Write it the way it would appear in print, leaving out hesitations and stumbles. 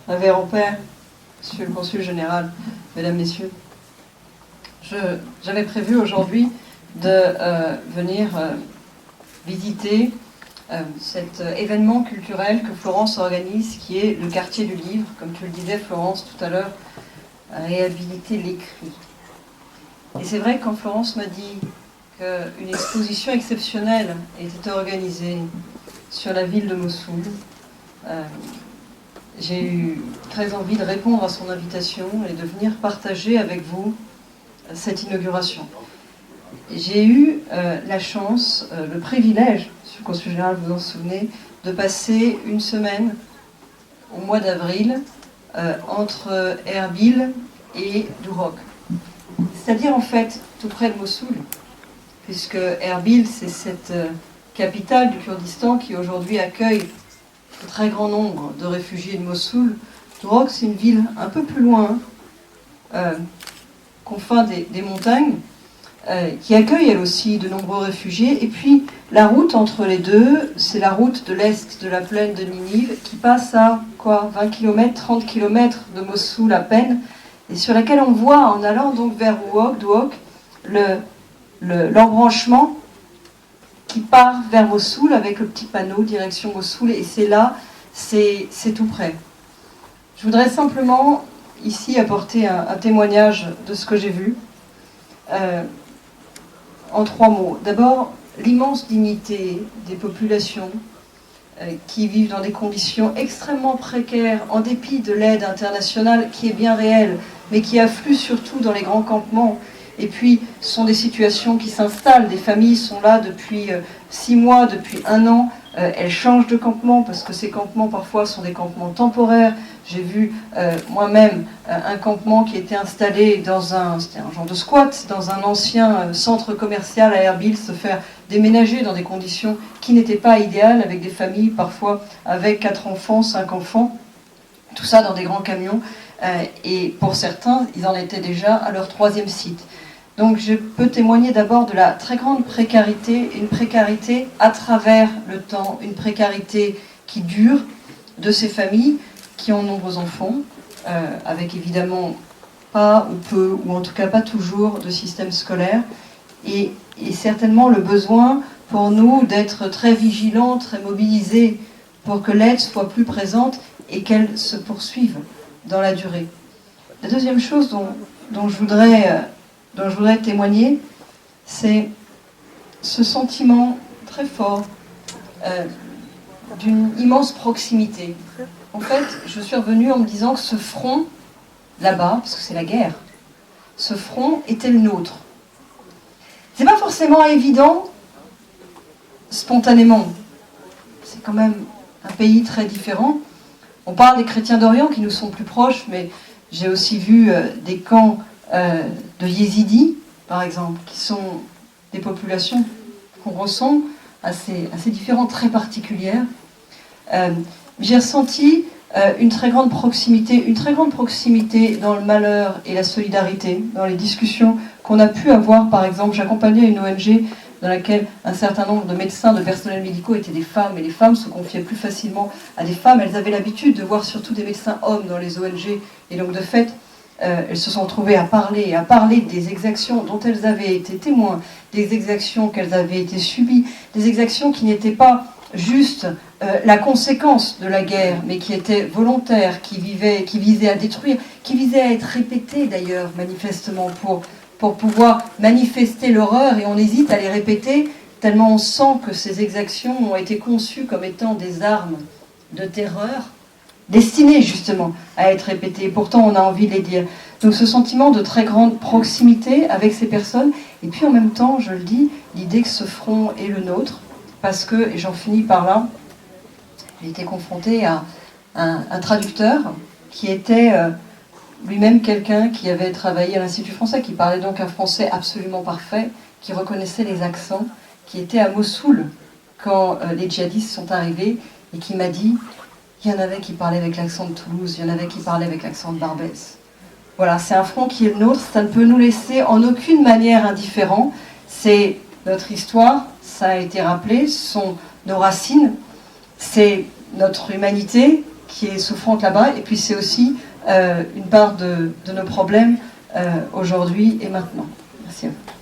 Révérend Père, Monsieur le Consul Général, Mesdames, Messieurs, j'avais prévu aujourd'hui de venir visiter cet événement culturel que Florence organise, qui est le quartier du livre. Comme tu le disais, Florence, tout à l'heure, réhabiliter l'écrit. Et c'est vrai que quand Florence m'a dit qu'une exposition exceptionnelle était organisée sur la ville de Mossoul, j'ai eu très envie de répondre à son invitation et de venir partager avec vous cette inauguration. J'ai eu la chance, le privilège, Monsieur le Consul Général, vous en souvenez, de passer une semaine au mois d'avril entre Erbil et Duhok. C'est-à-dire en fait tout près de Mossoul, puisque Erbil c'est cette capitale du Kurdistan qui aujourd'hui accueille un très grand nombre de réfugiés de Mossoul. Duhok c'est une ville un peu plus loin, confins des montagnes, qui accueille elle aussi de nombreux réfugiés. Et puis la route entre les deux, c'est la route de l'est de la plaine de Ninive qui passe à 20 km, 30 km de Mossoul à peine, et sur laquelle on voit en allant donc vers Duhok l'embranchement qui part vers Mossoul avec le petit panneau direction Mossoul, et c'est là, c'est tout près. Je voudrais simplement ici apporter un témoignage de ce que j'ai vu en 3 mots. D'abord, l'immense dignité des populations qui vivent dans des conditions extrêmement précaires, en dépit de l'aide internationale qui est bien réelle, mais qui afflue surtout dans les grands campements. Et puis, ce sont des situations qui s'installent. Des familles sont là depuis 6 mois, depuis 1 an. Elles changent de campement parce que ces campements, parfois, sont des campements temporaires. J'ai vu moi-même un campement qui était installé c'était un genre de squat, dans un ancien centre commercial à Erbil, se faire déménager dans des conditions qui n'étaient pas idéales, avec des familles parfois avec 4 enfants, 5 enfants, tout ça dans des grands camions. Et pour certains, ils en étaient déjà à leur 3e site. Donc je peux témoigner d'abord de la très grande précarité, une précarité à travers le temps, une précarité qui dure de ces familles qui ont de nombreux enfants, avec évidemment pas ou peu, ou en tout cas pas toujours de système scolaire, et certainement le besoin pour nous d'être très vigilants, très mobilisés pour que l'aide soit plus présente et qu'elle se poursuive dans la durée. La deuxième chose dont je voudrais témoigner, c'est ce sentiment très fort d'une immense proximité. En fait, je suis revenue en me disant que ce front, là-bas, parce que c'est la guerre, ce front était le nôtre. C'est pas forcément évident, spontanément. C'est quand même un pays très différent. On parle des chrétiens d'Orient qui nous sont plus proches, mais j'ai aussi vu des camps de yézidis, par exemple, qui sont des populations qu'on ressent assez différentes, très particulières. J'ai ressenti une très grande proximité dans le malheur et la solidarité, dans les discussions qu'on a pu avoir. Par exemple, j'accompagnais une ONG dans laquelle un certain nombre de médecins, de personnels médicaux étaient des femmes, et les femmes se confiaient plus facilement à des femmes. Elles avaient l'habitude de voir surtout des médecins hommes dans les ONG, et donc de fait, elles se sont trouvées à parler des exactions dont elles avaient été témoins, des exactions qu'elles avaient été subies, des exactions qui n'étaient pas juste la conséquence de la guerre, mais qui étaient volontaires, qui visaient à détruire, qui visaient à être répétées d'ailleurs, manifestement, pour pouvoir manifester l'horreur, et on hésite à les répéter, tellement on sent que ces exactions ont été conçues comme étant des armes de terreur, destinées justement à être répétées, et pourtant on a envie de les dire. Donc ce sentiment de très grande proximité avec ces personnes, et puis en même temps, je le dis, l'idée que ce front est le nôtre, parce que, et j'en finis par là, j'ai été confrontée à un traducteur qui était lui-même quelqu'un qui avait travaillé à l'Institut français, qui parlait donc un français absolument parfait, qui reconnaissait les accents, qui était à Mossoul quand les djihadistes sont arrivés, et qui m'a dit, il y en avait qui parlaient avec l'accent de Toulouse, il y en avait qui parlaient avec l'accent de Barbès. Voilà, c'est un front qui est le nôtre, ça ne peut nous laisser en aucune manière indifférents. C'est notre histoire, ça a été rappelé, ce sont nos racines, c'est notre humanité, qui est souffrante là-bas, et puis c'est aussi une part de nos problèmes aujourd'hui et maintenant. Merci à vous.